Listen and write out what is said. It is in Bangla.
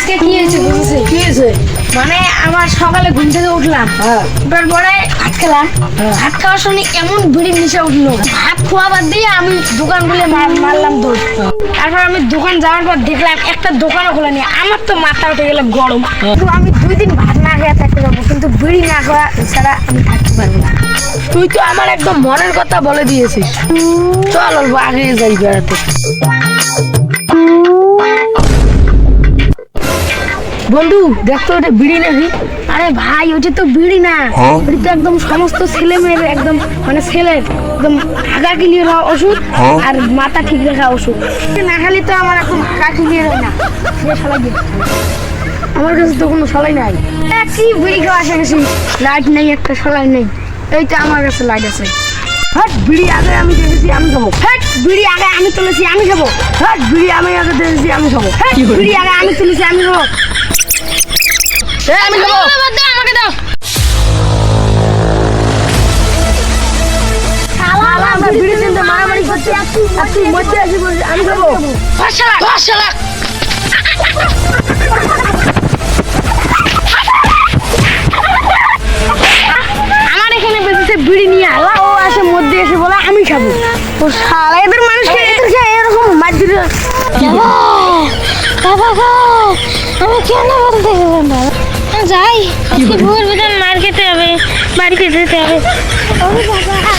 আজকে কি হয়েছে বুঝেছি? কি হয়েছে? মানে আমার সকালে ঘুম থেকে উঠলাম, উঠার পরে ভাত খেলাম। ভাত খাওয়ার সময় এমন বিড়ি নিচে উঠলো, ভাত খাওয়া বাদ দিয়ে আমি দোকান খুলে মারলাম দৌড়। তারপর আমি দোকান যাওয়ার পর দেখলাম একটা দোকানও খোলেনি। আমার তো মাথা উঠে গেল গরম। কিন্তু আমি 2 দিন ভাত না খেয়ে থাকতে পারবো, কিন্তু বিড়ি না খাওয়া ছাড়া আমি থাকতে পারবো না। তুই তো আমার একদম মনের কথা বলে দিয়েছিস। চল অল্প আগে যাই বেড়াতে। বন্ধু দেখতো ওটা বিড়ি নাকি? আরে ভাই ওটা তো বিড়ি না, ওটা তো একদম সমস্ত ছেলে মেয়ের একদম মানে ছেলের একদম হাগা ক্লিয়ার হওয়া ওষুধ আর মাথা ঠিক রাখা ওষুধ। না খালি তো আমার এখন হাগা ক্লিয়ার হয় না। শালাই দিয়ে আমার কাছে তো কোনো শালাই নাই। কি বিড়ি খাওয়া আসে গেছি, লাইট নেই, একটা শালাই নেই। এই তো আমার কাছে লাইট আছে। হ্যাঁ বিড়ি আগে আমি দেখেছি আমি খাবো। হ্যাঁ বিড়ি আগে আমি তুলেছি আমি খাবো। হ্যাঁ বিড়ি আমি আগে দেখেছি আমি খাবো। হ্যাঁ বিড়ি আগে আমি তুলেছি আমি খাবো। আমি খাবো। আমাকে দাও। আমরা বিড়ি কিনতে মারামারি করছি আর তুই মধ্যে আসি বলছিস আমি খাবো। আমার এখানে বেঁচেছে বিড়ি নিয়ে আলা, ও আসে মধ্যে এসে বলে আমি খাবো। ও শালা এদের মানুষকে এরকম মার দিল। আমি কেন বলতে গেলাম না যাই ভোর বিধান মার খেতে হবে, বাড়িতে যেতে হবে। ও বাবা